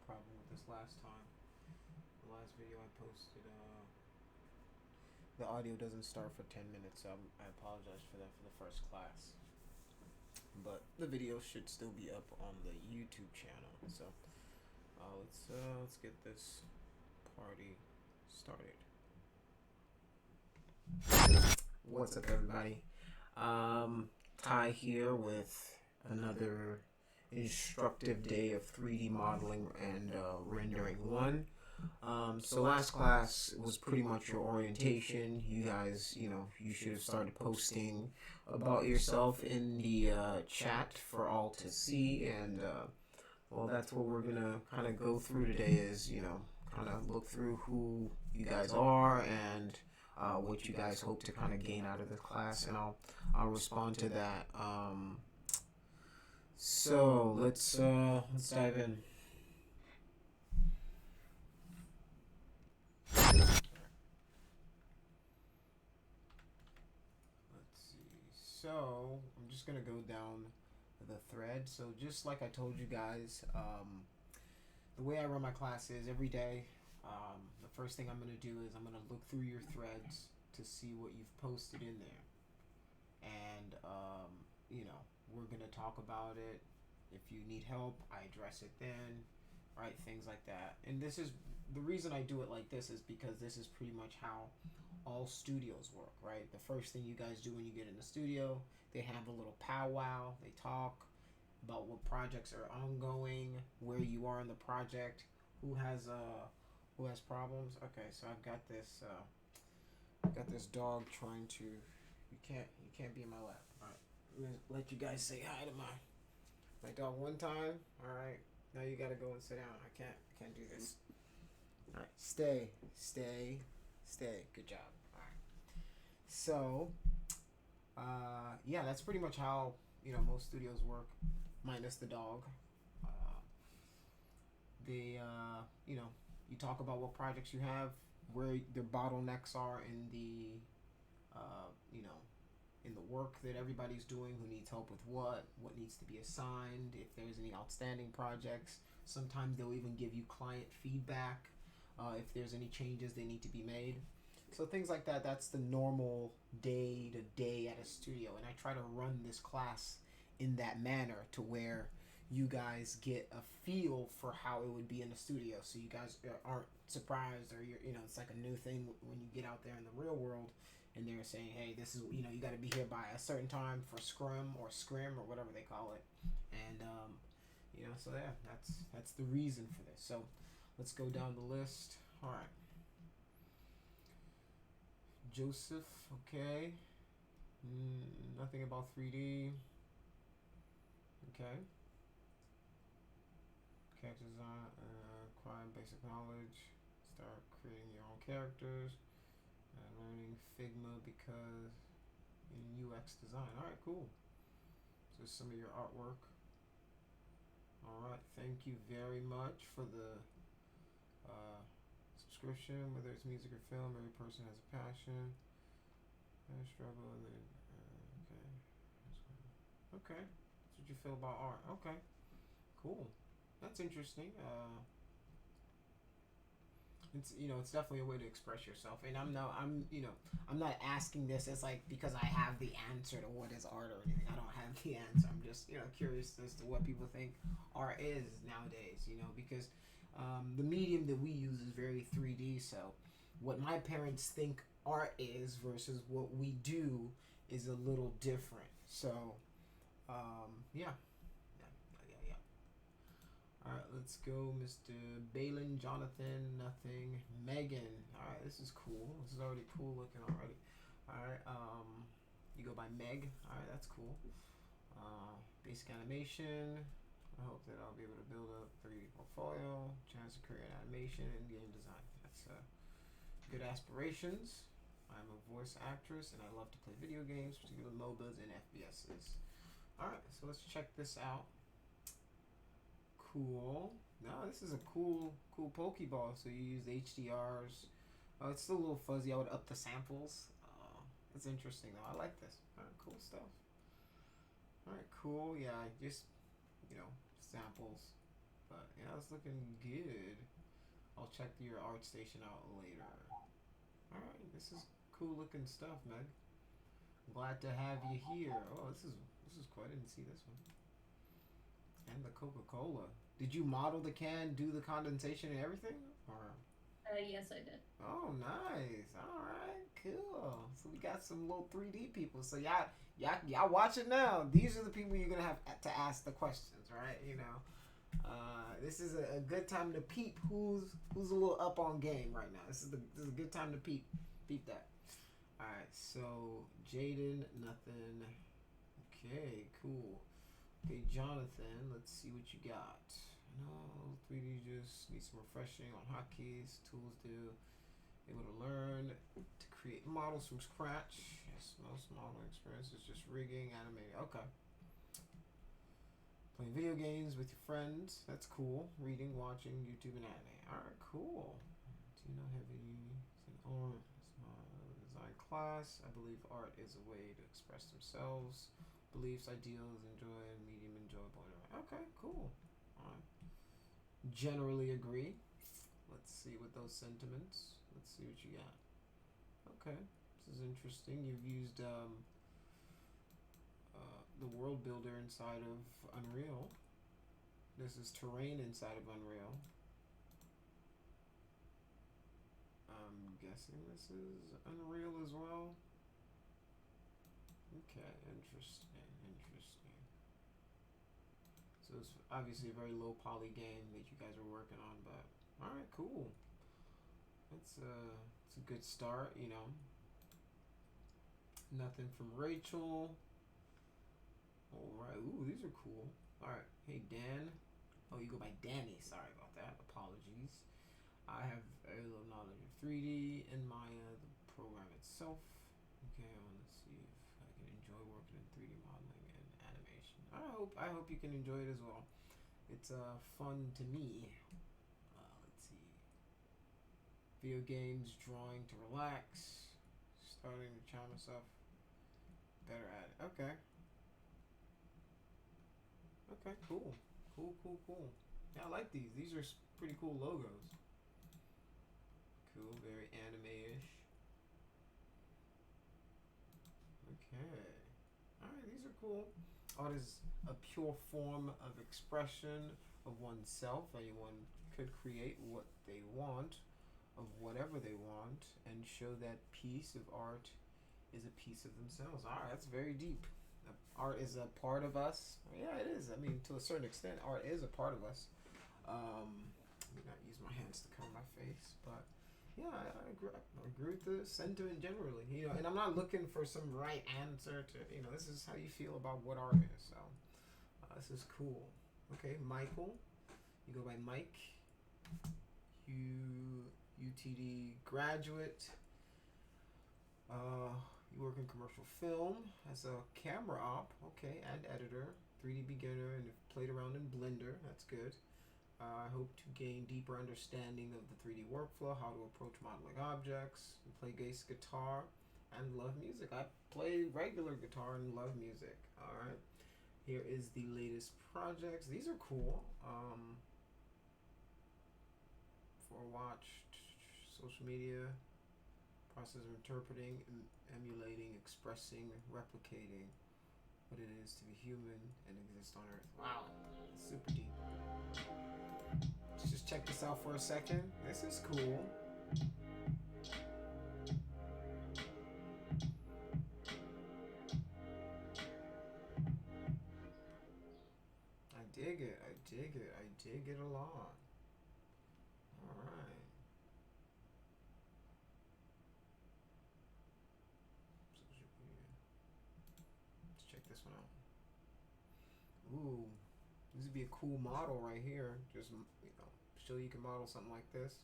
problem with this last time. The last video I posted, the audio doesn't start for 10 minutes, so I apologize for that for the first class. But the video should still be up on the YouTube channel. So let's get this party started. What's up, everybody? Ty here with another instructive day of 3D modeling and rendering 1. So last class was pretty much your orientation. You guys, you should have started posting about yourself in the chat for all to see. And, well, that's what we're going to kind of go through today is, kind of look through who you guys are and what you guys hope to kind of gain out of the class. And I'll respond to that. So let's dive in. So I'm just gonna go down the thread. So just like I told you guys, the way I run my class is every day. The first thing I'm gonna do is I'm gonna look through your threads to see what you've posted in there, and we're gonna talk about it. If you need help, I address it then, right? Things like that. And this is the reason I do it like this is because this is pretty much how all studios work, right? The first thing you guys do when you get in the studio, they have a little powwow. They talk about what projects are ongoing, where you are in the project, who has problems. Okay, so I've got this dog trying to. You can't be in my lap. All right, I'm gonna let you guys say hi to my dog one time. All right, now you gotta go and sit down. I can't do this. All right, stay. Good job. All right. So, yeah, that's pretty much how most studios work, minus the dog. You talk about what projects you have, where the bottlenecks are in the, in the work that everybody's doing, who needs help with what needs to be assigned, if there's any outstanding projects. Sometimes they'll even give you client feedback if there's any changes they need to be made. So things like that, that's the normal day-to-day at a studio. And I try to run this class in that manner to where you guys get a feel for how it would be in the studio. So you guys aren't surprised or it's like a new thing when you get out there in the real world and they're saying, hey, this is, you got to be here by a certain time for scrum or scrim or whatever they call it. And, so yeah, that's the reason for this. So let's go down the list. All right. Joseph, okay. Nothing about 3D. Okay. Character design, acquire basic knowledge. Start creating your own characters. Learning Figma because in UX design. All right, cool. So some of your artwork. All right, thank you very much for the subscription. Whether it's music or film, every person has a passion. I struggle and then okay. That's what you feel about art. Okay, cool. That's interesting. It's definitely a way to express yourself. And I'm not asking this as like because I have the answer to what is art or anything. I don't have the answer. I'm just curious as to what people think art is nowadays. Because the medium that we use is very 3D. So what my parents think art is versus what we do is a little different. So yeah. Alright, let's go, Mr. Balin, Jonathan, nothing. Megan. Alright, this is cool. This is already cool looking already. Alright, you go by Meg. Alright, that's cool. Basic animation. I hope that I'll be able to build a 3D portfolio. Chance to create animation and game design. That's good aspirations. I'm a voice actress and I love to play video games, particularly MOBAs and FPSs. Alright, so let's check this out. Cool. No, this is a cool Pokeball. So you use HDRs. It's still a little fuzzy. I would up the samples. It's interesting though. I like this. Alright, cool stuff. Alright, cool. Yeah, just samples. But it's looking good. I'll check your art station out later. All right, this is cool looking stuff, Meg. Glad to have you here. Oh, this is cool. I didn't see this one. And the Coca-Cola. Did you model the can, do the condensation and everything? Or Yes, I did. oh, nice. All right, cool. So we got some little 3D people. So y'all watch it now. These are the people you're gonna have to ask the questions, right? This is a good time to peep who's a little up on game right now. This is a good time to peep that. All right, so Jaden, nothing. Okay, cool. Okay, Jonathan, let's see what you got. No, 3D just needs some refreshing on hotkeys. Tools do. Able to learn to create models from scratch. Yes, most modeling experience is just rigging, animating. Okay. Playing video games with your friends. That's cool. Reading, watching, YouTube, and anime. Alright, cool. Do you know heavy art? It's my design class. I believe art is a way to express themselves. Beliefs, ideals, enjoy, medium enjoyable. Okay, cool. Alright. Generally agree. Let's see what those sentiments. Let's see what you got. Okay, this is interesting. You've used the world builder inside of Unreal. This is terrain inside of Unreal. I'm guessing this is Unreal as well. Okay, interesting. So it's obviously a very low poly game that you guys are working on, but alright, cool. It's a good start, Nothing from Rachel. Alright, ooh, these are cool. Alright, hey Dan. Oh, you go by Danny. Sorry about that. Apologies. I have very little knowledge of 3D and Maya, the program itself. Okay, I want to see if I can enjoy working in 3D modeling and animation. I hope you can enjoy it as well. It's fun to me. Let's see. Video games, drawing to relax. Starting to challenge myself. Better at it. Okay. Okay, cool. Cool. Yeah, I like these. These are pretty cool logos. Cool, very anime-ish. Okay. Alright, these are cool. Art is a pure form of expression of oneself. Anyone could create what they want, of whatever they want, and show that piece of art is a piece of themselves. Alright, that's very deep. Art is a part of us. Yeah, it is. I mean, to a certain extent, art is a part of us. Let me not use my hands to cover my face, but yeah, I agree with the sentiment generally. And I'm not looking for some right answer to. This is how you feel about what art is. So this is cool. Okay, Michael, you go by Mike. UTD graduate. You work in commercial film as a camera op, okay, and editor, 3D beginner, and played around in Blender. That's good. I hope to gain deeper understanding of the 3D workflow, how to approach modeling objects, and play bass guitar, and love music. I play regular guitar and love music. All right. Here is the latest projects. These are cool. For watch, social media. Process of interpreting, emulating, expressing, replicating what it is to be human and exist on Earth. Wow, that's super deep. Let's just check this out for a second. This is cool. I dig it a lot. Alright. Let's check this one out. Ooh, this would be a cool model right here. Just, show you can model something like this.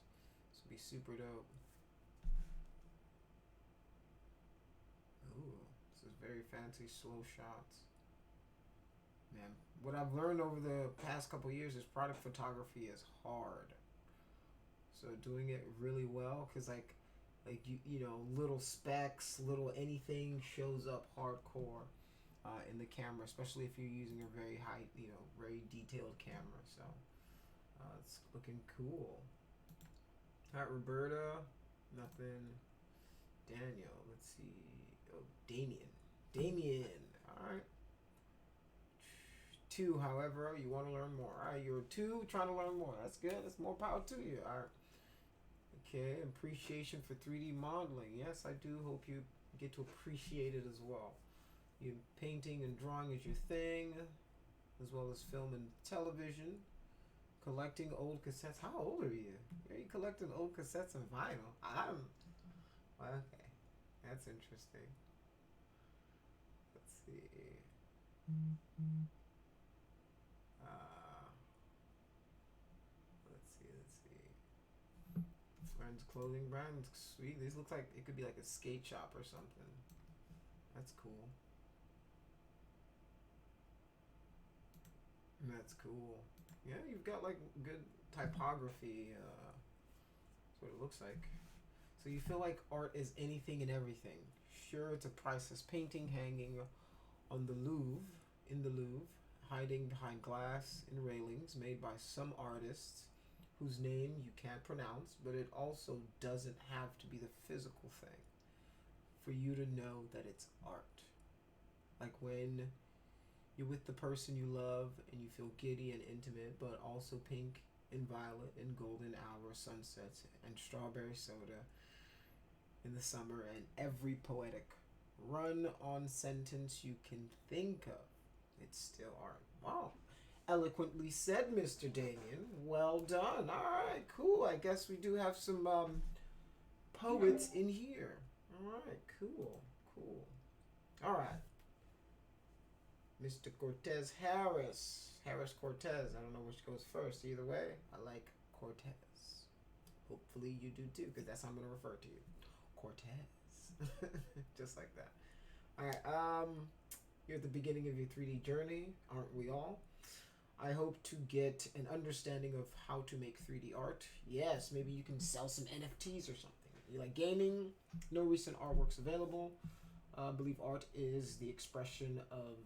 This would be super dope. Ooh, this is very fancy, slow shots. Man, what I've learned over the past couple years is product photography is hard. So doing it really well, cause like little specks, little anything shows up hardcore in the camera, especially if you're using a very high, very detailed camera. So it's looking cool. All right, Roberta, nothing. Daniel, let's see. Oh, Damien. All right. 2, however, you want to learn more. All right, you're 2 trying to learn more. That's good. That's more power to you. All right. Okay, appreciation for 3D modeling. Yes, I do hope you get to appreciate it as well. You painting and drawing is your thing, as well as film and television. Collecting old cassettes. How old are you? Are you collecting old cassettes and vinyl? Okay, that's interesting. Let's see. Let's see. Friends clothing brand. Sweet. These looks like it could be like a skate shop or something. That's cool. That's cool. Yeah, you've got like good typography. That's what it looks like. So you feel like art is anything and everything. Sure, it's a priceless painting hanging on the Louvre, in the Louvre, hiding behind glass and railings made by some artists whose name you can't pronounce, but it also doesn't have to be the physical thing for you to know that it's art. Like when you're with the person you love and you feel giddy and intimate, but also pink and violet and golden hour sunsets and strawberry soda in the summer and every poetic run-on sentence you can think of. It's still art. Wow. Eloquently said, Mr. Damien. Well done. All right, cool. I guess we do have some poets in here. All right, cool. All right. Mr. Cortez Harris. Harris Cortez. I don't know which goes first. Either way, I like Cortez. Hopefully you do too, because that's how I'm going to refer to you. Cortez. Just like that. Alright, you're at the beginning of your 3D journey, aren't we all? I hope to get an understanding of how to make 3D art. Yes, maybe you can sell some NFTs or something. You like gaming? No recent artworks available. I believe art is the expression of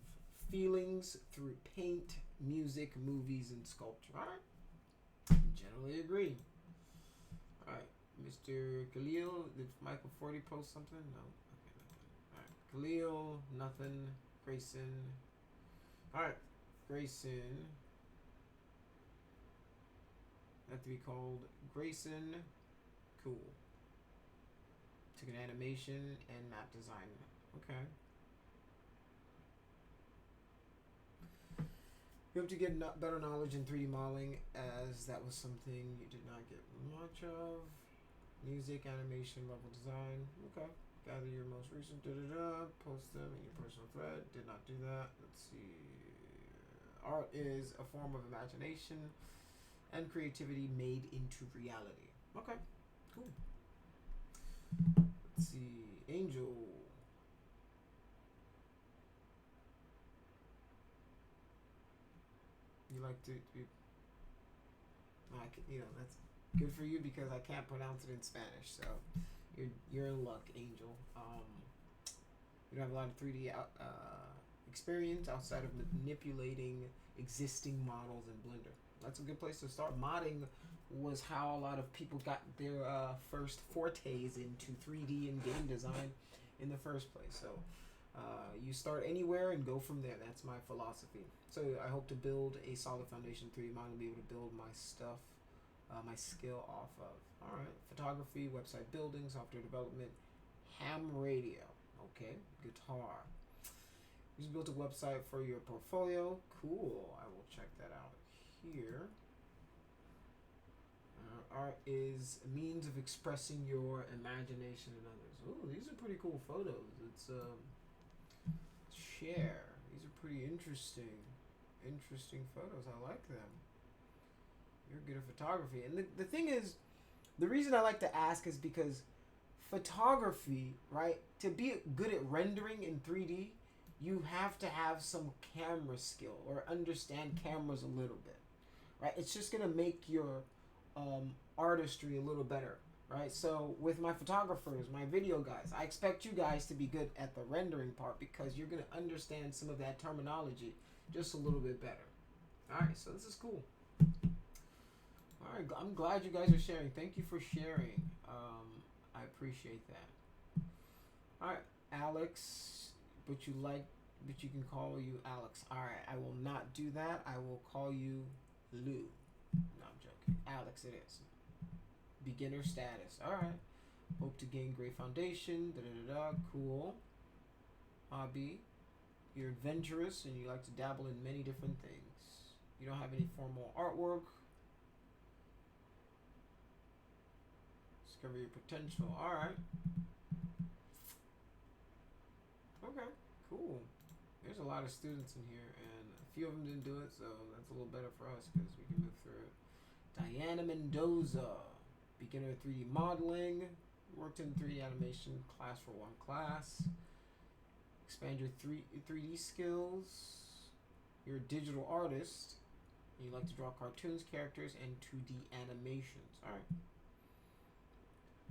feelings through paint, music, movies, and sculpture. Alright? Generally agree. Alright, Mr. Khalil, did Michael 40 post something? No. Okay, nothing. Alright, Khalil, nothing. Grayson. Alright, Grayson. Have to be called Grayson. Cool. Took an animation and map design. Okay. You have to get better knowledge in 3D modeling, as that was something you did not get much of. Music, animation, level design. Okay. Gather your most recent post them in your personal thread. Did not do that. Let's see. Art is a form of imagination and creativity made into reality. Okay. Cool. Let's see. Angel. You like to be, that's good for you because I can't pronounce it in Spanish. So you're in luck, Angel. You don't have a lot of 3D experience outside of manipulating existing models in Blender. That's a good place to start. Modding was how a lot of people got their first fortes into 3D and game design in the first place. So you start anywhere and go from there. That's my philosophy. So I hope to build a solid foundation 3D model and be able to build my stuff, my skill off of. All right, photography, website building, software development, ham radio. Okay, guitar. You just built a website for your portfolio. Cool. I will check that out here. Art is a means of expressing your imagination in others. Ooh, these are pretty cool photos. It's share. These are pretty interesting photos. I like them. You're good at photography. And the thing is, the reason I like to ask is because photography, right, to be good at rendering in 3D, you have to have some camera skill or understand cameras a little bit, right? It's just going to make your artistry a little better, right? So with my photographers, my video guys, I expect you guys to be good at the rendering part because you're going to understand some of that terminology just a little bit better. All right, so this is cool. All right, I'm glad you guys are sharing. Thank you for sharing. I appreciate that. All right, Alex, but you can call you Alex. All right, I will not do that. I will call you Lou. No, I'm joking. Alex, it is. Beginner status. All right. Hope to gain great foundation. Da da da da. Cool. Hobby. You're adventurous and you like to dabble in many different things. You don't have any formal artwork. Discover your potential. Alright. Okay. Cool. There's a lot of students in here and a few of them didn't do it, so that's a little better for us because we can move through it. Diana Mendoza. Beginner 3D modeling. Worked in 3D animation class for one class. Expand your 3D skills. You're a digital artist. And you like to draw cartoons, characters, and 2D animations. Alright.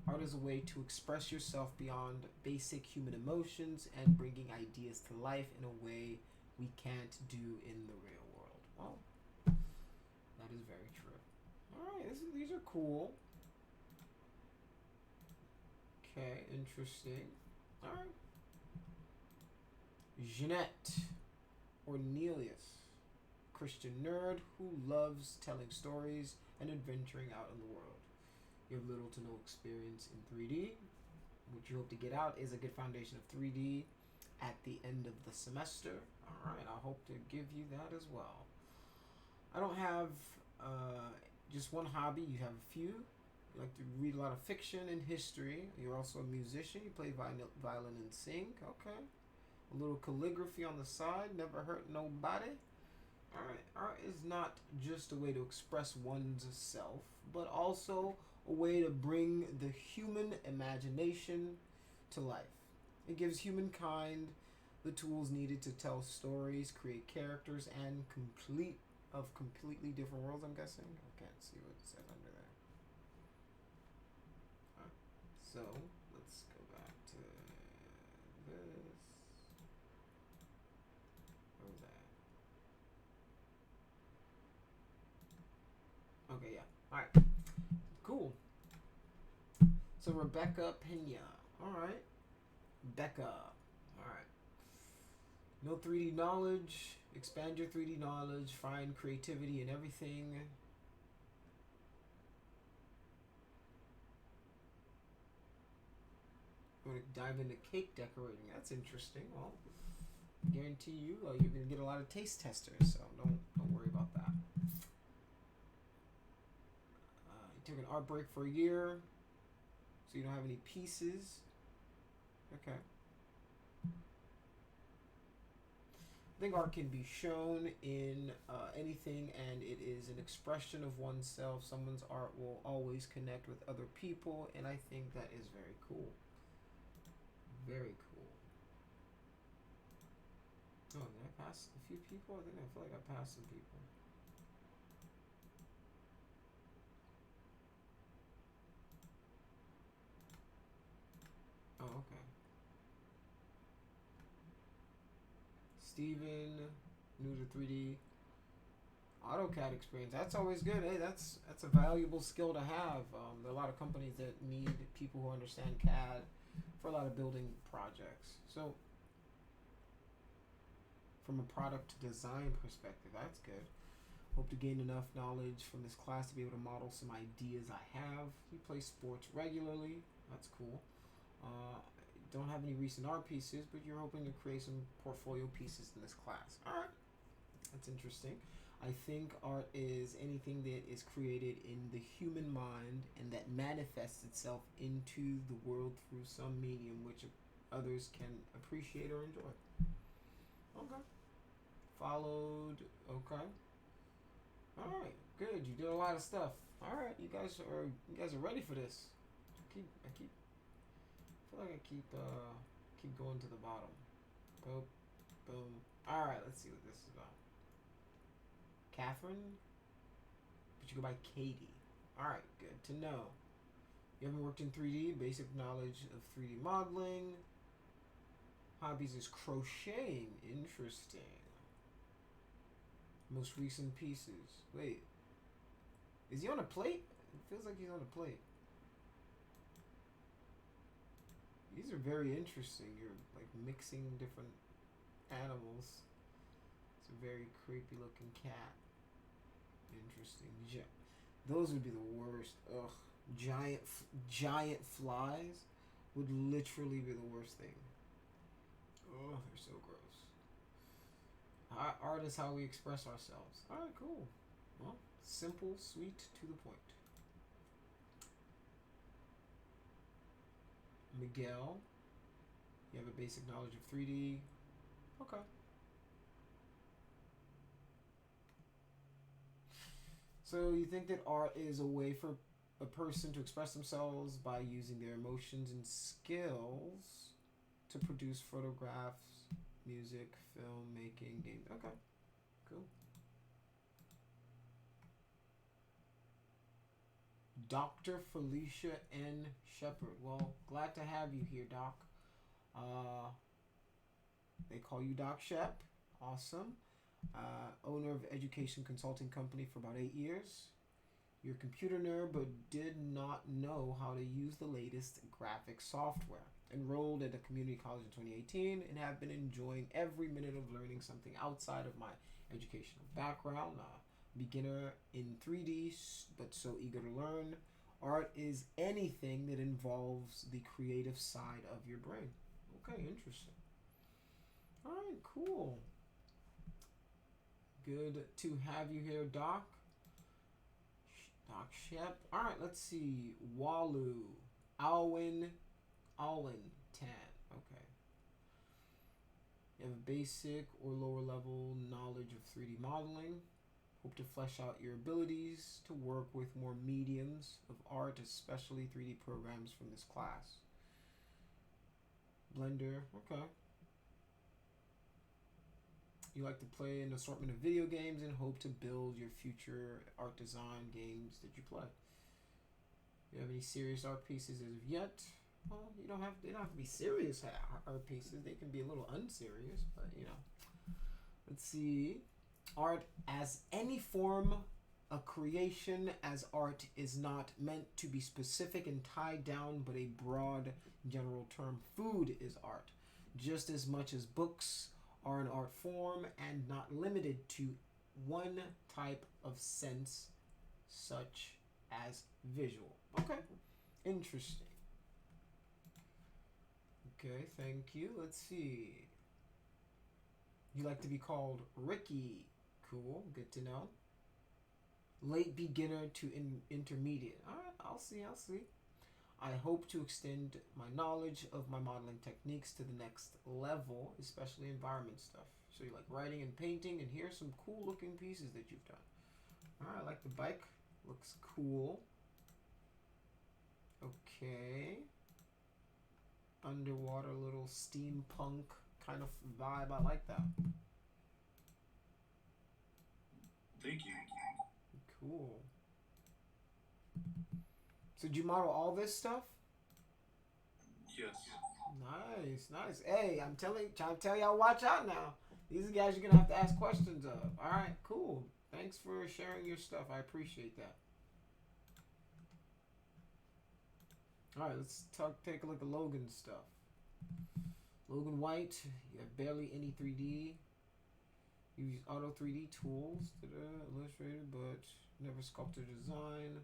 Art is a way to express yourself beyond basic human emotions and bringing ideas to life in a way we can't do in the real world. Well, that is very true. Alright, these are cool. Okay, interesting. Alright. Jeanette Ornelius, Christian nerd who loves telling stories and adventuring out in the world. You have little to no experience in 3D. What you hope to get out is a good foundation of 3D at the end of the semester. Alright, I hope to give you that as well. I don't have just one hobby. You have a few. You like to read a lot of fiction and history. You're also a musician. You play violin and sing. Okay. A little calligraphy on the side. Never hurt nobody. Alright. Art is not just a way to express one's self, but also a way to bring the human imagination to life. It gives humankind the tools needed to tell stories, create characters, and completely different worlds, I'm guessing. I can't see what it said under there. Alright, so let's go back to this. What was that? Okay, yeah. Alright. Cool. So Rebecca Pena. Alright. Becca. Alright. No 3D knowledge. Expand your 3D knowledge. Find creativity in everything. I'm going to dive into cake decorating. That's interesting. Well, I guarantee you you're going to get a lot of taste testers, so don't worry about that. You took an art break for a year, so you don't have any pieces. Okay. I think art can be shown in anything, and it is an expression of oneself. Someone's art will always connect with other people, and I think that is very cool. Very cool. Oh, did I pass a few people? I feel like I passed some people. Oh, okay. Steven, new to 3D. AutoCAD experience. That's always good. Hey, that's a valuable skill to have. There are a lot of companies that need people who understand CAD for a lot of building projects. So, from a product design perspective, that's good. Hope to gain enough knowledge from this class to be able to model some ideas I have. You play sports regularly. That's cool. Don't have any recent art pieces, but you're hoping to create some portfolio pieces in this class. Alright. That's interesting. I think art is anything that is created in the human mind and that manifests itself into the world through some medium which others can appreciate or enjoy. Okay. Followed. Okay. Alright, good. You did a lot of stuff. Alright, you guys are ready for this. I feel like I keep going to the bottom. Boom, boom. Alright, let's see what this is about. Catherine? But you go by Katie. Alright, good to know. You haven't worked in 3D, basic knowledge of 3D modeling. Hobbies is crocheting. Interesting. Most recent pieces. Wait. Is he on a plate? It feels like he's on a plate. These are very interesting. You're like mixing different animals. It's a very creepy looking cat. Interesting. Those would be the worst. Ugh. Giant flies would literally be the worst thing. Oh, they're so gross. Art is how we express ourselves. Alright, cool. Well, simple, sweet, to the point. Miguel, you have a basic knowledge of 3D. Okay. So you think that art is a way for a person to express themselves by using their emotions and skills to produce photographs, music, film making, games. Okay, cool. Dr. Felicia N. Shepard. Well, glad to have you here, Doc. They call you Doc Shep. Awesome. Owner of education consulting company for about 8 years. You're a computer nerd, but did not know how to use the latest graphic software. Enrolled at a community college in 2018 and have been enjoying every minute of learning something outside of my educational background. Beginner in 3D, but so eager to learn. Art is anything that involves the creative side of your brain. Okay, interesting. All right, cool. Good to have you here, Doc. Doc Shep. All right, let's see. Walu. Alwyn Tan. Okay. You have a basic or lower level knowledge of 3D modeling. Hope to flesh out your abilities to work with more mediums of art, especially 3D programs from this class. Blender. Okay. You like to play an assortment of video games and hope to build your future art design games that you play. Do you have any serious art pieces as of yet? Well, they don't have to be serious art pieces. They can be a little unserious, but you know. Let's see. Art as any form of creation as art is not meant to be specific and tied down, but a broad general term. Food is art, just as much as books are an art form and not limited to one type of sense, such as visual. Okay, interesting. Okay, thank you. Let's see. You like to be called Ricky. Cool, good to know. Late beginner to intermediate. All right, I'll see. I hope to extend my knowledge of my modeling techniques to the next level, especially environment stuff. So you like writing and painting, and here's some cool looking pieces that you've done. All right, I like the bike. Looks cool. Okay. Underwater little steampunk kind of vibe. I like that. Thank you. Cool. So did you model all this stuff? Yes. Nice. Hey, trying to tell y'all, watch out now. These are guys you're gonna have to ask questions of. All right, cool. Thanks for sharing your stuff. I appreciate that. All right, let's take a look at Logan's stuff. Logan White, you have barely any 3D. You use Auto 3D tools, Illustrator, but never sculpted design.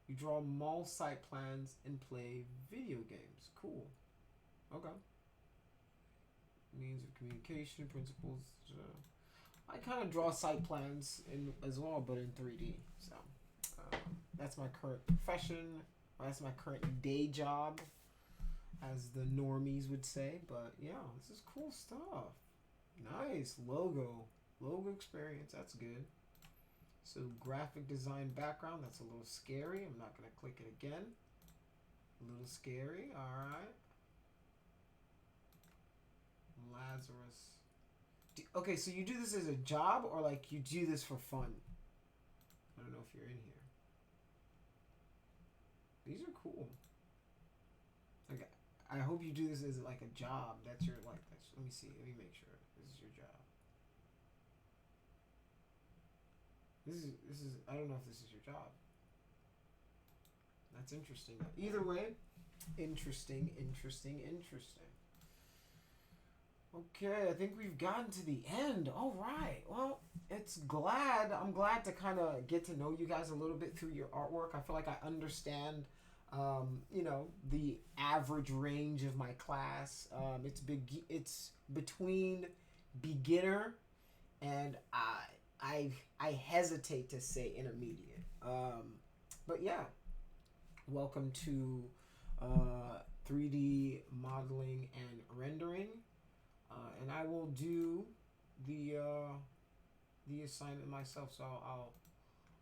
You draw mall site plans and play video games. Cool. Okay. Means of communication, principles. I kind of draw site plans as well, but in 3D. So that's my current profession. That's my current day job, as the normies would say. But yeah, this is cool stuff. Nice logo experience. That's good. So graphic design background. That's a little scary. I'm not gonna click it again. A little scary. All right. Lazarus. Okay, so you do this as a job, or like you do this for fun? I don't know if you're in here. These are cool. Like, I hope you do this as like a job. That's your like. Let me see. Let me make sure this is your job. This is I don't know if this is your job. That's interesting. Either way, interesting. Okay, I think we've gotten to the end. All right. Well, I'm glad to kind of get to know you guys a little bit through your artwork. I feel like I understand, the average range of my class. It's between beginner and I hesitate to say intermediate. But yeah, welcome to 3D modeling and rendering. And I will do the assignment myself. So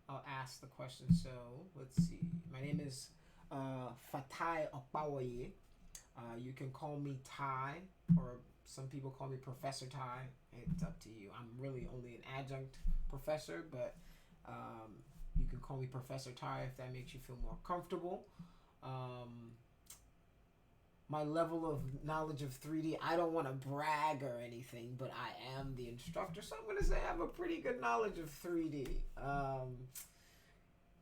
I'll ask the question. So let's see. My name is Fatai Okpawaye. You can call me Ty, or some people call me Professor Ty. It's up to you. I'm really only an adjunct professor, but you can call me Professor Ty if that makes you feel more comfortable. My level of knowledge of 3D, I don't want to brag or anything, but I am the instructor, so I'm going to say I have a pretty good knowledge of 3D.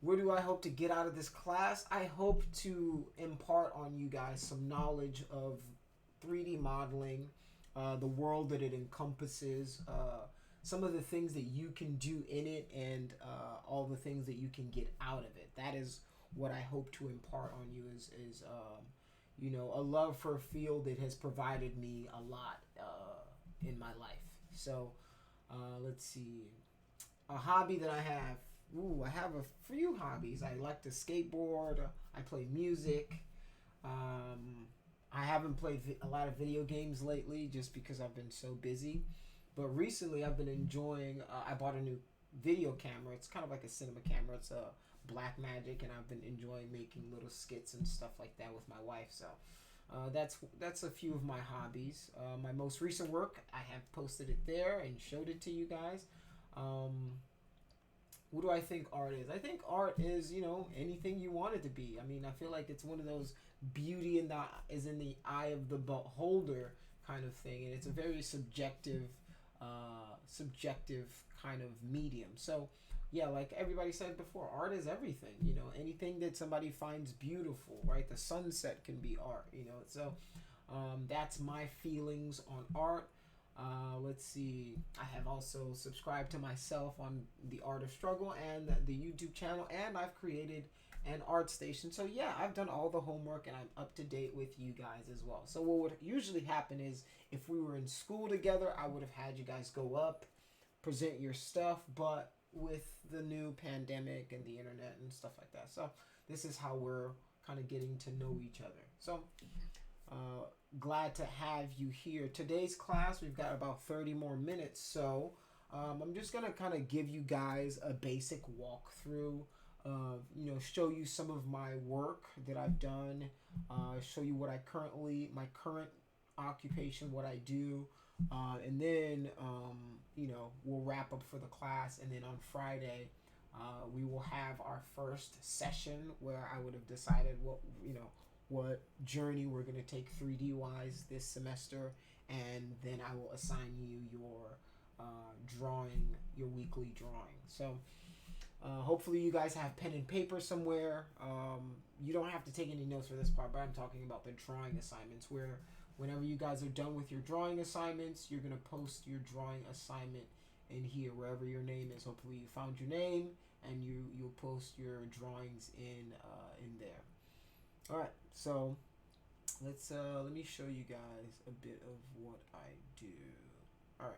What do I hope to get out of this class? I hope to impart on you guys some knowledge of 3D modeling, the world that it encompasses, some of the things that you can do in it, and all the things that you can get out of it. That is what I hope to impart on you is a love for a field that has provided me a lot in my life. So let's see. A hobby that I have. I have a few hobbies. I like to skateboard. I play music. I haven't played a lot of video games lately just because I've been so busy. But recently I've been enjoying, I bought a new video camera. It's kind of like a cinema camera. It's a Blackmagic, and I've been enjoying making little skits and stuff like that with my wife. So that's a few of my hobbies. My most recent work, I have posted it there and showed it to you guys. What do I think art is? I think art is, anything you want it to be. I mean, I feel like it's one of those beauty is in the eye of the beholder kind of thing, and it's a very subjective kind of medium. So yeah, like everybody said before, art is everything. Anything that somebody finds beautiful, right? The sunset can be art. So that's my feelings on art. Let's see. I have also subscribed to myself on the Art of Struggle and the YouTube channel, and I've created an art station. So yeah, I've done all the homework and I'm up to date with you guys as well. So what would usually happen is if we were in school together, I would have had you guys go up, present your stuff, but with the new pandemic and the internet and stuff like that. So this is how we're kind of getting to know each other. So glad to have you here. Today's class, we've got about 30 more minutes. So I'm just going to kind of give you guys a basic walkthrough of, show you some of my work that I've done, show you what my current occupation, what I do, and then, we'll wrap up for the class. And then on Friday, we will have our first session where I would have decided what journey we're going to take 3D wise this semester. And then I will assign you your your weekly drawing. So hopefully you guys have pen and paper somewhere. You don't have to take any notes for this part, but I'm talking about the drawing assignments, where whenever you guys are done with your drawing assignments, you're going to post your drawing assignment in here, wherever your name is. Hopefully you found your name, and you'll post your drawings in there. All right, so let me show you guys a bit of what I do. All right.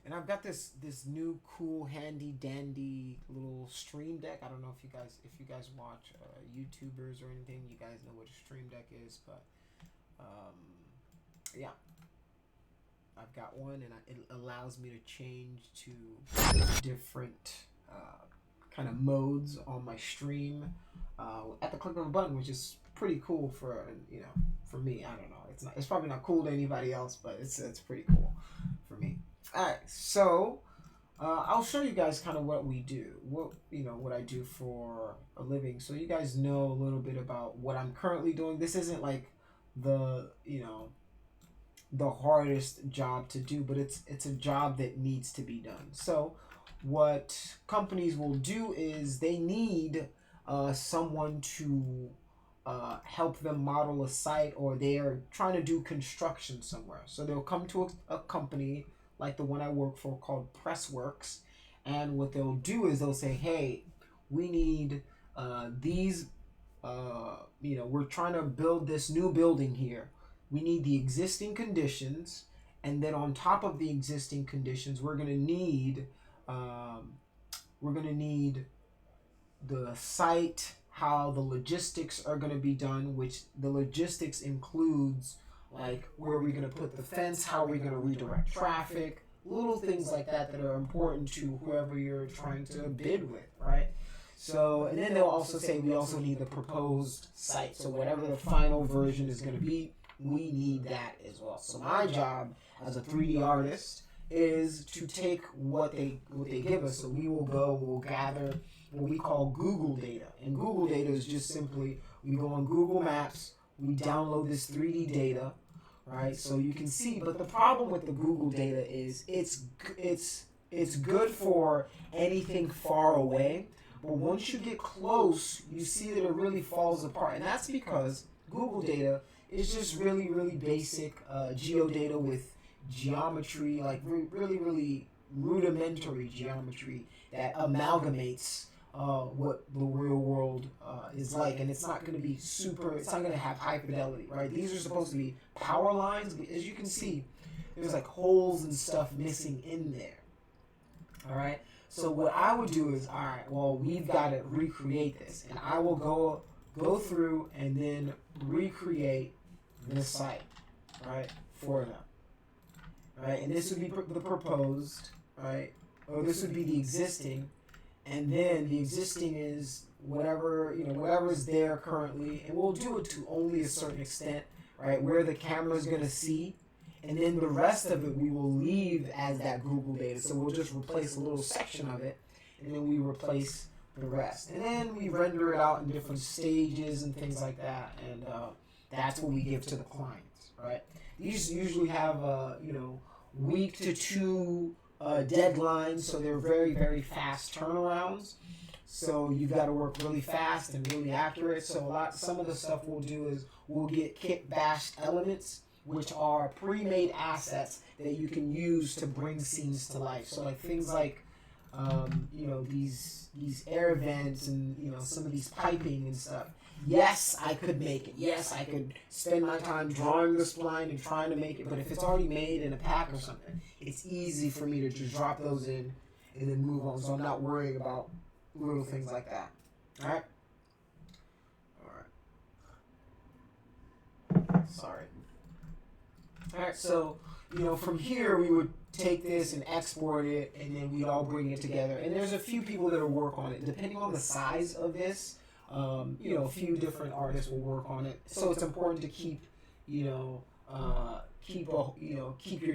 And I've got this new cool handy dandy little stream deck. I don't know if you guys watch YouTubers or anything, you guys know what a stream deck is, but yeah, I've got one, and it allows me to change to different kind of modes on my stream at the click of a button, which is pretty cool for me. I don't know, it's probably not cool to anybody else, but it's pretty cool for me. Alright, so I'll show you guys kind of what we do, what I do for a living, so you guys know a little bit about what I'm currently doing. This isn't like the the hardest job to do, but it's a job that needs to be done. So what companies will do is they need someone to help them model a site, or they are trying to do construction somewhere. So they'll come to a company like the one I work for called Pressworks, and what they'll do is they'll say, hey, we need these, we're trying to build this new building here. We need the existing conditions, and then on top of the existing conditions, um, we're gonna need the site, how the logistics are going to be done, which the logistics includes like where are we going to put the fence, how are we going to redirect traffic, little things like that that are important to whoever you're trying to bid with, right? So, and then they'll also say we also need the proposed site. So whatever the final version is going to be, we need that as well. So my job as a 3D artist is to take what they give us. So we'll gather what we call Google data. And Google data is just simply, we go on Google Maps, we download this 3D data, right? So you can see, but the problem with the Google data is it's good for anything far away, but once you get close, you see that it really falls apart. And that's because Google data is just really, really basic geodata with geometry, like really, really rudimentary geometry that amalgamates what the real world is like, and it's not going to be it's not going to have high fidelity, right? These are supposed to be power lines, but as you can see, there's like holes and stuff missing in there. All right. So what I would do is, all right, well, we've got to recreate this, and I will go through and then recreate the site, right, for them. Right, and this would be the proposed, right, or this would be the existing, and then the existing is whatever is there currently, and we'll do it to only a certain extent, right, where the camera is going to see, and then the rest of it we will leave as that Google data. So we'll just replace a little section of it, and then we replace the rest, and then we render it out in different stages and things like that, and that's what we give to the clients, right? These usually have week to two deadlines, so they're very, very fast turnarounds. So you've got to work really fast and really accurate. So some of the stuff we'll do is we'll get kit bashed elements, which are pre-made assets that you can use to bring scenes to life. So like things like these air vents and some of these piping and stuff. Yes, I could make it. Yes, I could spend my time drawing the spline and trying to make it. But if it's already made in a pack or something, it's easy for me to just drop those in and then move on. So I'm not worrying about little things like that. All right? All right. Sorry. All right, so, from here we would take this and export it, and then we'd all bring it together. And there's a few people that will work on it. Depending on the size of this, a few different artists will work on it. So it's important to keep your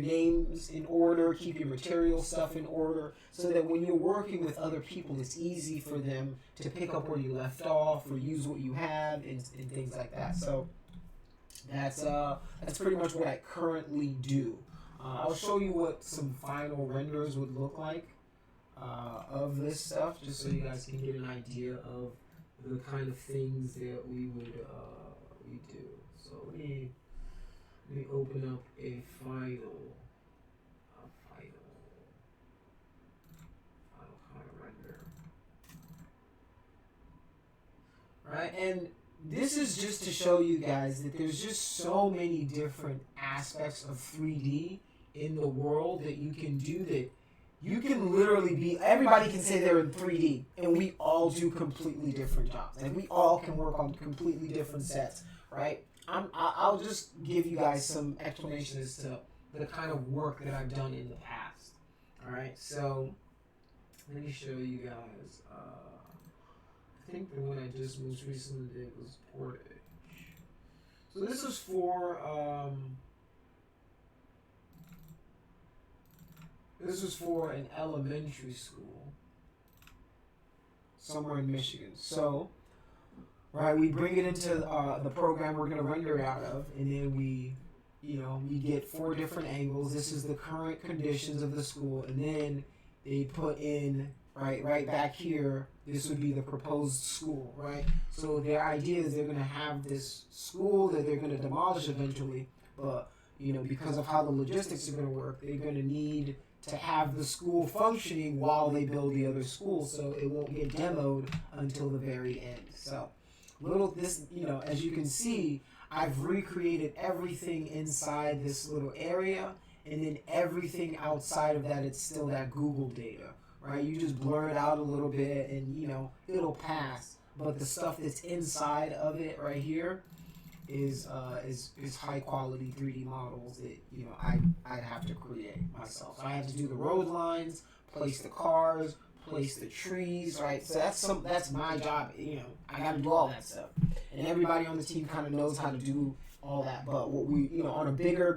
names in order, keep your material stuff in order, so that when you're working with other people, it's easy for them to pick up where you left off or use what you have and things like that. So that's pretty much what I currently do. I'll show you what some final renders would look like of this stuff, just so you guys can get an idea of the kind of things that we do. So let me open up a final render. Right, and this is just to show you guys that there's just so many different aspects of 3D in the world that you can do, that you can literally everybody can say they're in 3D, and we all do completely different jobs. Like, we all can work on completely different sets, right? I'll just give you guys some explanation as to the kind of work that I've done in the past. All right, so let me show you guys. I think the one I just most recently did was Portage. So this is for an elementary school somewhere in Michigan. So, right, we bring it into the program we're going to render it out of, and then we we get 4 different angles. This is the current conditions of the school, and then they put in right back here. This would be the proposed school, right? So their idea is they're going to have this school that they're going to demolish eventually, but because of how the logistics are going to work, they're going to need to have the school functioning while they build the other school, so it won't get demoed until the very end. So as you can see, I've recreated everything inside this little area, and then everything outside of that, it's still that Google data, right? You just blur it out a little bit, and it'll pass. But the stuff that's inside of it right here is high quality 3D models that I'd have to create myself. So I have to do the road lines, place the cars, place the trees, right? So that's my job. I got to do all that stuff, and everybody on the team kind of knows how to do all that. But what we on a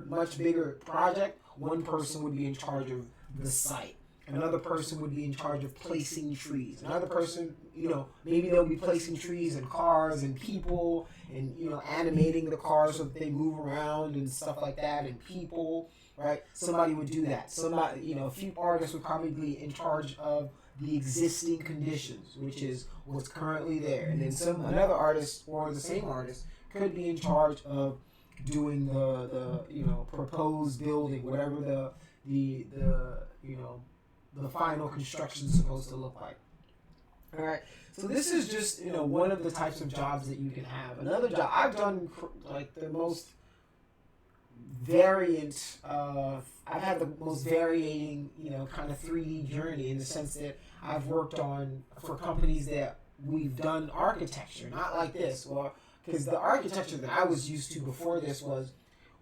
much bigger project, one person would be in charge of the site. Another person would be in charge of placing trees. Another person, maybe they'll be placing trees and cars and people and, animating the cars so that they move around and stuff like that, and people, right? Somebody would do that. Somebody, a few artists would probably be in charge of the existing conditions, which is what's currently there. And then another artist or the same artist could be in charge of doing the proposed building, whatever the final construction is supposed to look like. All right. So this is just one of the types of jobs that you can have. Another job I've done, like the most variant. I've had the most varying kind of 3D journey, in the sense that I've worked for companies that we've done architecture, not like this, because the architecture that I was used to before this was,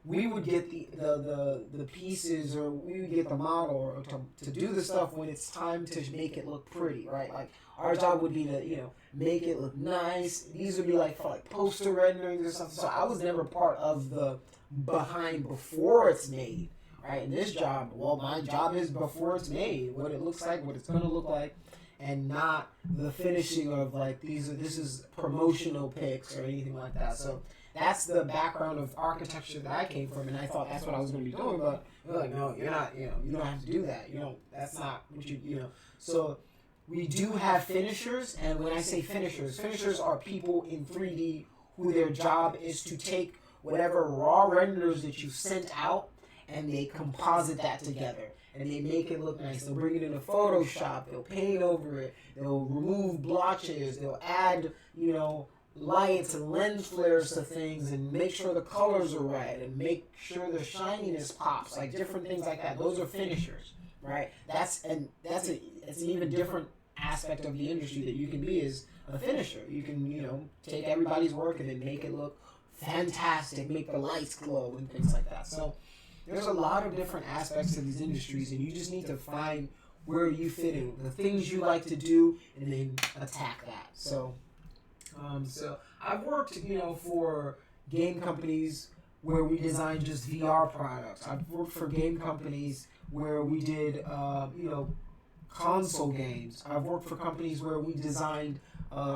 we would get the pieces, or we would get the model, or to do the stuff when it's time to make it look pretty, right? Like our job would be to make it look nice. These would be for poster renderings or something. So I was never part of the behind before it's made, right? And this job, my job is before it's made, what it looks like, what it's gonna look like, and not the finishing of this is promotional pics or anything like that. So that's the background of architecture that I came from, and I thought that's what I was going to be doing. But they're like, no, you're not. You don't have to do that. That's not what you. So we do have finishers, and when I say finishers are people in 3D who their job is to take whatever raw renders that you sent out, and they composite that together, and they make it look nice. They'll bring it into Photoshop. They'll paint over it. They'll remove blotches. They'll add, lights and lens flares to things, and make sure the colors are right, and make sure the shininess pops, like different things like that. Those are finishers, right? That's an even different aspect of the industry that you can be, is a finisher. You can take everybody's work and then make it look fantastic, make the lights glow and things like that. So there's a lot of different aspects to these industries, and you just need to find where you fit in, the things you like to do, and then attack that. So I've worked, for game companies where we designed just VR products. I've worked for game companies where we did, console games. I've worked for companies where we designed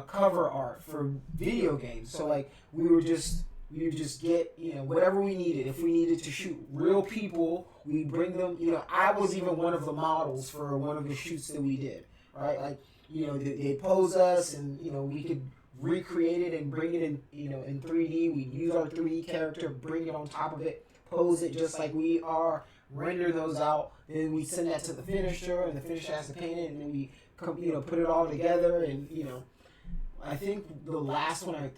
cover art for video games. So we would just get whatever we needed. If we needed to shoot real people, we bring them. I was even one of the models for one of the shoots that we did. Right, they pose us, and we could recreate it and bring it in, in 3D. We use our 3D character, bring it on top of it, pose it just like we are, render those out, then we send that to the finisher, and the finisher has to paint it, and then we put it all together. And I think the last one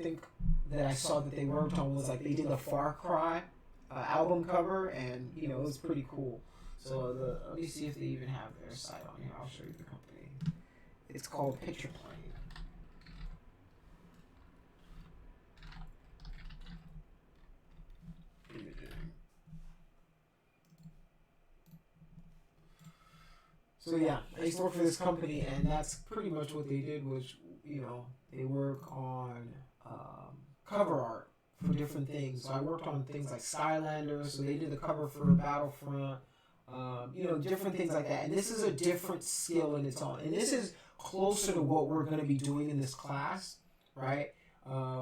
that I saw that they worked on was they did the Far Cry album cover, and it was pretty cool. So let me see if they even have their site on here. I'll show you the company. It's called Picture Plane. So yeah, I used to work for this company, and that's pretty much what they did was, they work on cover art for different things. So I worked on things like Skylanders, so they did the cover for Battlefront, different things like that. And this is a different skill in its own. And this is closer to what we're going to be doing in this class, right?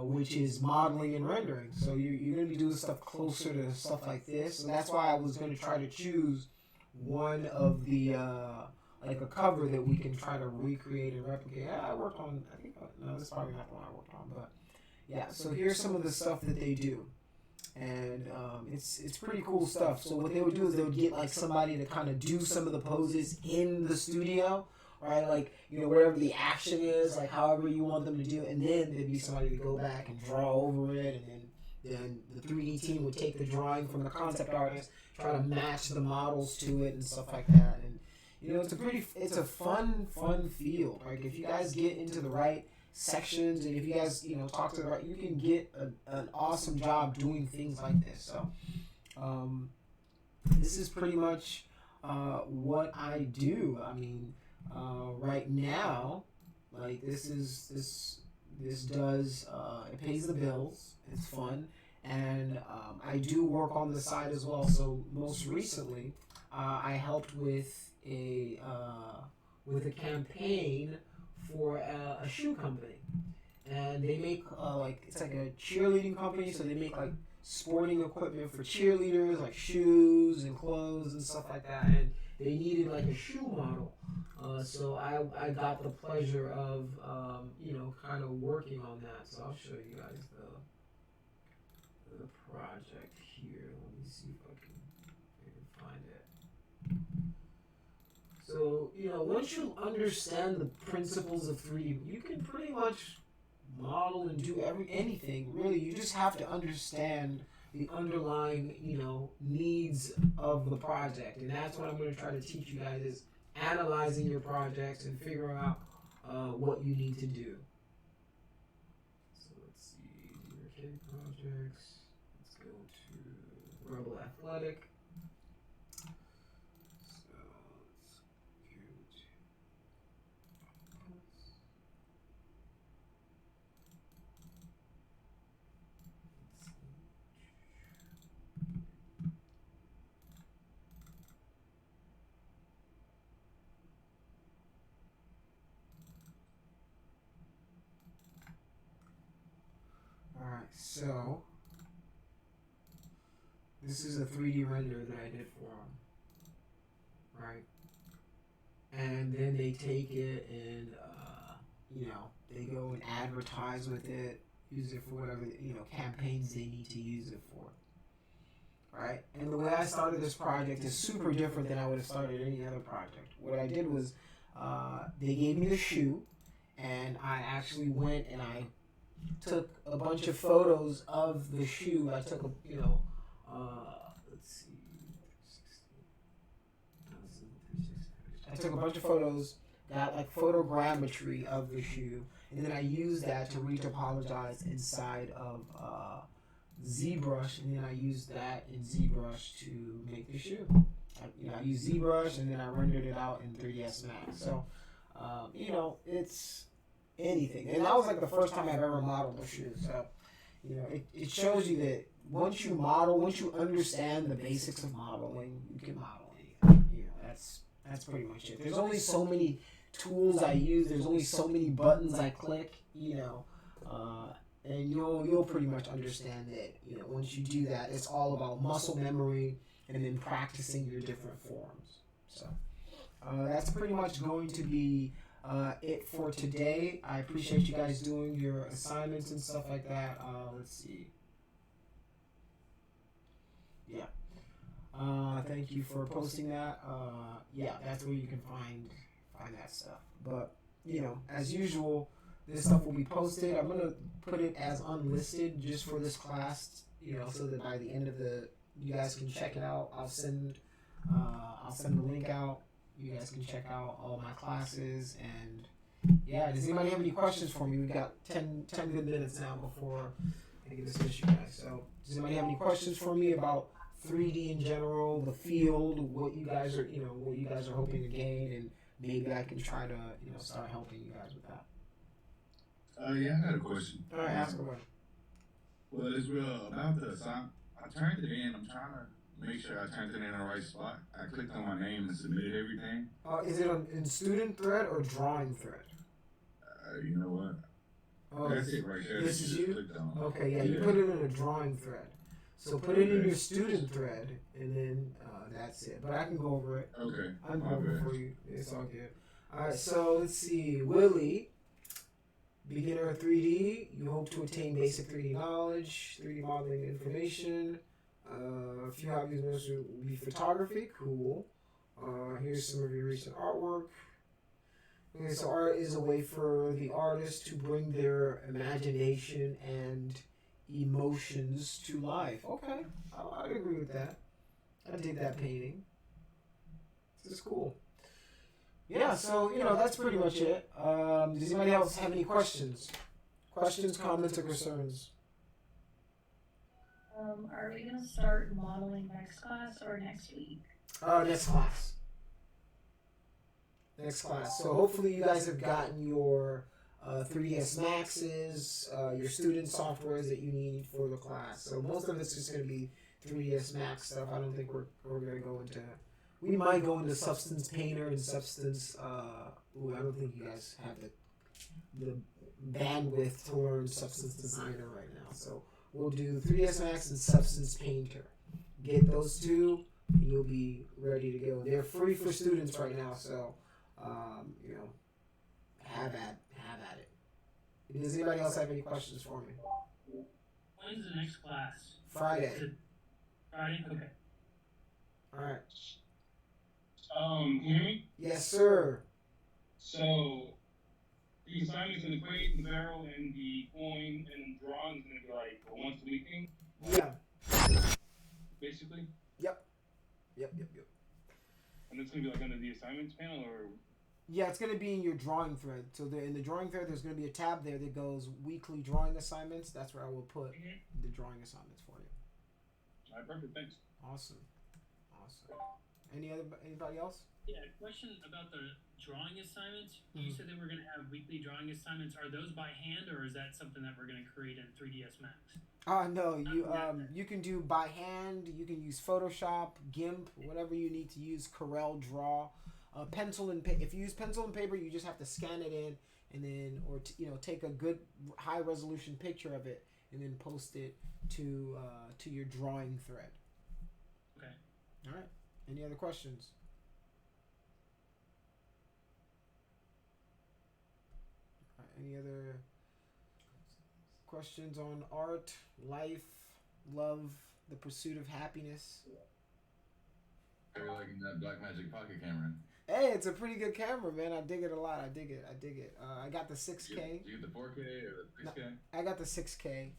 which is modeling and rendering. So you're going to be doing stuff closer to stuff like this. So that's why I was going to try to choose one of the, like a cover that we can try to recreate and replicate. Yeah, I worked on, I think, no, this is probably not the one I worked on, but yeah. So here's some of the stuff that they do. And it's pretty cool stuff. So what they would do is they would get like somebody to kind of do some of the poses in the studio, right? Like, you know, wherever the action is, like however you want them to do it. And then there'd be somebody to go back and draw over it. And then the 3D team would take the drawing from the concept artist, try to match the models to it and stuff like that. And, you know, it's a fun field. Like if you guys get into the right sections, and if you guys, you know, talk to the right, you can get an awesome job doing things like this. So this is pretty much what I do. I mean, right now, like this does it pays the bills. It's fun, and I do work on the side as well. So most recently, I helped with a campaign for a shoe company, and they make like it's like a cheerleading company, so they make like sporting equipment for cheerleaders, like shoes and clothes and stuff like that, and they needed like a shoe model, so I got the pleasure of you know, kind of working on that. So I'll show you guys the project here. Let me see if I can find it. So, you know, once you understand the principles of 3D, you can pretty much model and do anything. Really, you just have to understand the underlying, you know, needs of the project. And that's what I'm going to try to teach you guys, is analyzing your projects and figuring out what you need to do. So let's see, arcade projects. Let's go to Rebel Athletic. Alright, so this is a 3D render that I did for them, right? And then they take it and, you know, they go and advertise with it, use it for whatever, you know, campaigns they need to use it for, right? And the way I started this project is super different than I would have started any other project. What I did was, they gave me the shoe, and I actually went and I took a bunch of photos of the shoe. I took you know, let's see, I took a bunch of photos, got like photogrammetry of the shoe, and then I used that to retopologize inside of ZBrush, and then I used that in ZBrush to make the shoe. I used ZBrush, and then I rendered it out in 3ds Max. So, you know, it's anything. And that was like the first time I've ever modeled a shoe. So, you know, it shows you that once you understand the basics of modeling, you can model anything. You know, that's pretty much it. There's only so many tools I use. There's only so many buttons I click. You know, and you'll pretty much understand that. You know, once you do that, it's all about muscle memory and then practicing your different forms. So that's pretty much going to be it for today. I appreciate you guys doing your assignments and stuff like that. Let's see. Yeah. Thank you for posting that. Yeah, that's where you can find that stuff. But, you know, as usual, this stuff will be posted. I'm going to put it as unlisted just for this class, you know, so that by the end of you guys can check it out. I'll send the link out. You guys can check out all my classes. And yeah, does anybody have any questions for me? We've got 10 good minutes now before I get dismiss you guys. So does anybody have any questions for me about 3D in general, the field, what you guys are hoping to gain, and maybe I can try to, you know, start helping you guys with that. Yeah, I got a question. All right, ask away. Well, it's real about the song. I turned it in. I'm trying to make sure I turned it in the right spot. I clicked on my name and submitted everything. Is it in student thread or drawing thread? You know what? Oh, That's it right there. this That is you just you? clicked on. Okay, yeah, you Yeah. put it in a drawing thread. So put it in your student thread, and then that's it. But I can go over it. Okay. I can go My over it bad. for you. It's all good. All right, so let's see. Willie, beginner 3D. You hope to attain basic 3D knowledge, 3D modeling information. A few hobbies would be photography. Cool. Here's some of your recent artwork. Okay, so art is a way for the artist to bring their imagination and emotions to life. Okay, I agree with that. I dig that painting. This is cool. Yeah, so that's pretty much it. Does anybody else have any questions? Questions, comments, or concerns? Are we gonna start modeling next class or next week? Next class. Next class. So hopefully you guys have gotten your 3ds Maxes, your student softwares that you need for the class. So most of it's just going to be 3ds Max stuff. I don't think we're going to go into. We might go into Substance Painter and Substance. I don't think you guys have the bandwidth to learn Substance Designer right now. So we'll do 3ds Max and Substance Painter. Get those two, and you'll be ready to go. They're free for students right now, so. Have at it. Does anybody else have any questions for me? When's the next class? Friday. Is it Friday? Okay. All right. Can you hear me? Yes, sir. So, the assignments in the crate, the barrel, and the coin and drawing is going to be like a once a week thing? Yeah. Basically? Yep. And it's going to be like under the assignments panel, or? Yeah, it's going to be in your drawing thread. So in the drawing thread, there's going to be a tab there that goes weekly drawing assignments. That's where I will put the drawing assignments for you. All right, perfect. Thanks. Awesome. Anybody else? Yeah, a question about the drawing assignments. You said that we're going to have weekly drawing assignments. Are those by hand, or is that something that we're going to create in 3ds Max? No, you can do by hand. You can use Photoshop, GIMP, whatever you need to use. Corel Draw, pencil and if you use pencil and paper, you just have to scan it in and then take a good high resolution picture of it and then post it to your drawing thread. Okay. All right. Any other questions? Any other questions on art, life, love, the pursuit of happiness? How are you liking that Blackmagic pocket camera? Hey, it's a pretty good camera, man. I dig it a lot. I dig it. I got the 6K. Do you get the 4K or the 6K? I got the 6K.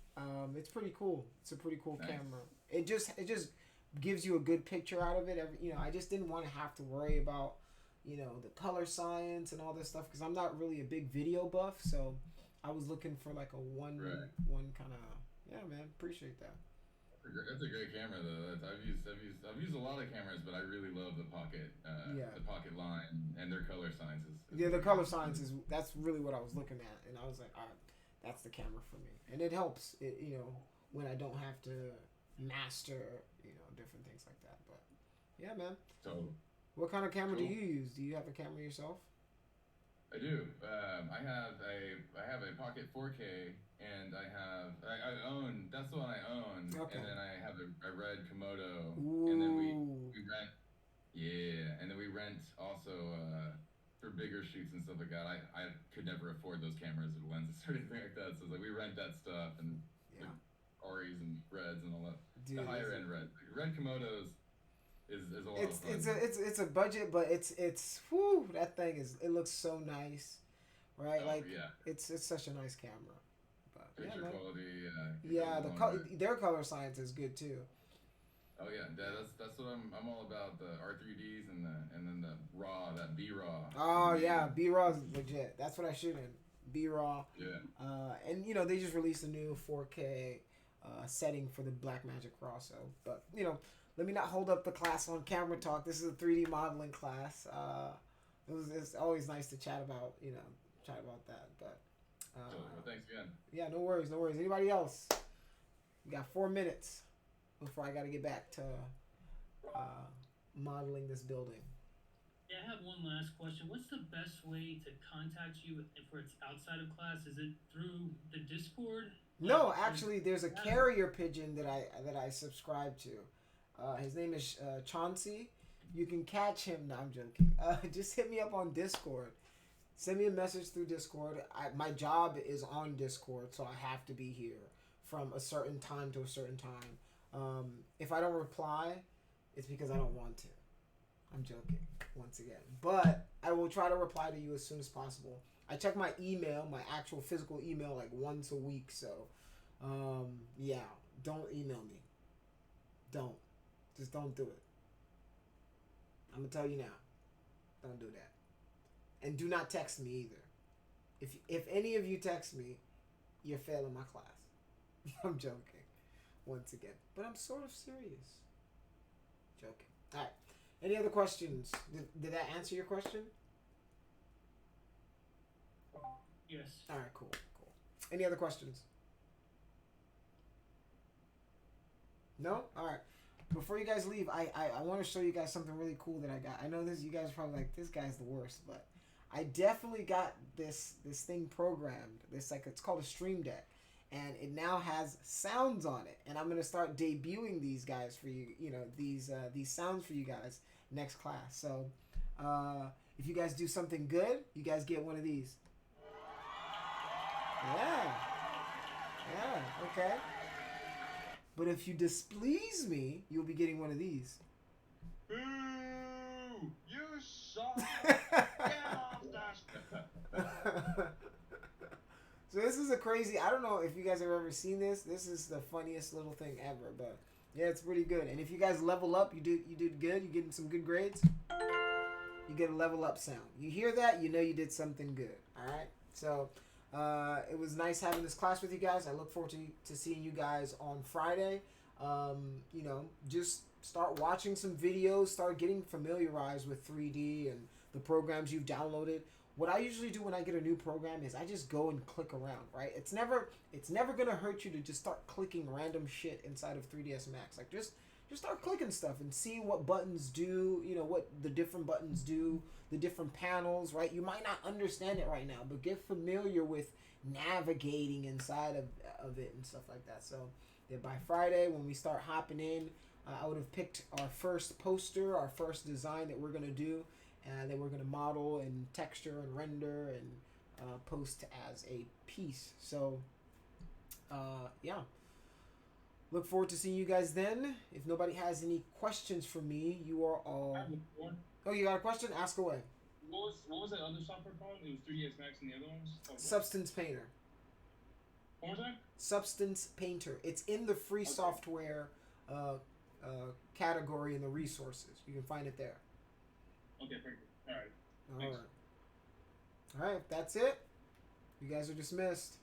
It's pretty cool. It's a pretty cool camera. It just gives you a good picture out of it. I just didn't want to have to worry about the color science and all this stuff because I'm not really a big video buff. So I was looking for like a one kind of man. Appreciate that. That's a great camera though. I've used a lot of cameras, but I really love the Pocket, the Pocket line and their color science is the color science is that's really what I was looking at, and I was like, all right, that's the camera for me, and it helps. When I don't have to master different things like that. But yeah, man. So, what kind of camera do you use? Do you have a camera yourself? I do. I have a Pocket 4K. And I own, that's the one I own. Okay. And then I have a red Komodo. Ooh. And then we rent, and then we rent also for bigger shoots and stuff like that. I could never afford those cameras or lenses or anything like that. So it's like we rent that stuff and like Aries and Reds and all that. Dude, the higher end Red. Red Komodos is a lot of fun. It's a budget, but it's that thing it looks so nice. Right? It's such a nice camera. Picture quality, their color science is good too. Oh yeah, that's what I'm all about. The R3Ds and then the raw, that B raw. Oh yeah, B raw is legit. That's what I shoot in, B raw. Yeah. And they just released a new 4K setting for the Blackmagic Raw. So, but let me not hold up the class on camera talk. This is a 3D modeling class. It's always nice to chat about that, but. Well, thanks again. Yeah, no worries. Anybody else? We got 4 minutes before I got to get back to modeling this building. Yeah, I have one last question. What's the best way to contact you if it's outside of class? Is it through the Discord? No, Like, actually, there's a carrier pigeon that I subscribe to. His name is Chauncey. You can catch him. No, I'm joking. Just hit me up on Discord. Send me a message through Discord. My job is on Discord, so I have to be here from a certain time to a certain time. If I don't reply, it's because I don't want to. I'm joking, once again. But I will try to reply to you as soon as possible. I check my email, my actual physical email, like once a week. So, yeah, don't email me. Don't. Just don't do it. I'm going to tell you now. Don't do that. And do not text me either. If any of you text me, you're failing my class. I'm joking, once again. But I'm sort of serious. Joking. All right. Any other questions? Did that answer your question? Yes. All right, cool. Any other questions? No? All right. Before you guys leave, I want to show you guys something really cool that I got. I know this. You guys are probably like, this guy's the worst, but I definitely got this thing programmed. It's called a Stream Deck, and it now has sounds on it. And I'm gonna start debuting these guys for you. You know, these sounds for you guys next class. So if you guys do something good, you guys get one of these. Yeah. Okay. But if you displease me, you'll be getting one of these. Boo! You suck! Get off that. So this is a crazy. I don't know if you guys have ever seen this. This is the funniest little thing ever. But yeah, it's pretty good. And if you guys level up, you did good. You getting some good grades. You get a level up sound. You hear that? You know you did something good. All right. So it was nice having this class with you guys. I look forward to seeing you guys on Friday. You know, just start watching some videos. Start getting familiarized with 3D and the programs you've downloaded. What I usually do when I get a new program is I just go and click around, right? It's never gonna hurt you to just start clicking random shit inside of 3ds Max. Like just start clicking stuff and see what buttons do, you know, what the different buttons do, the different panels, right? You might not understand it right now, but get familiar with navigating inside of it and stuff like that. So yeah, by Friday when we start hopping in, I would have picked our first poster, our first design that we're gonna do. That we're going to model and texture and render and post as a piece. So, yeah. Look forward to seeing you guys then. If nobody has any questions for me, you are all... Oh, you got a question? Ask away. What was that other software called? It was 3ds Max and the other ones? Substance Painter. What was that? Substance Painter. It's in the free software category in the resources. You can find it there. Okay, perfect. All right. All right. That's it. You guys are dismissed.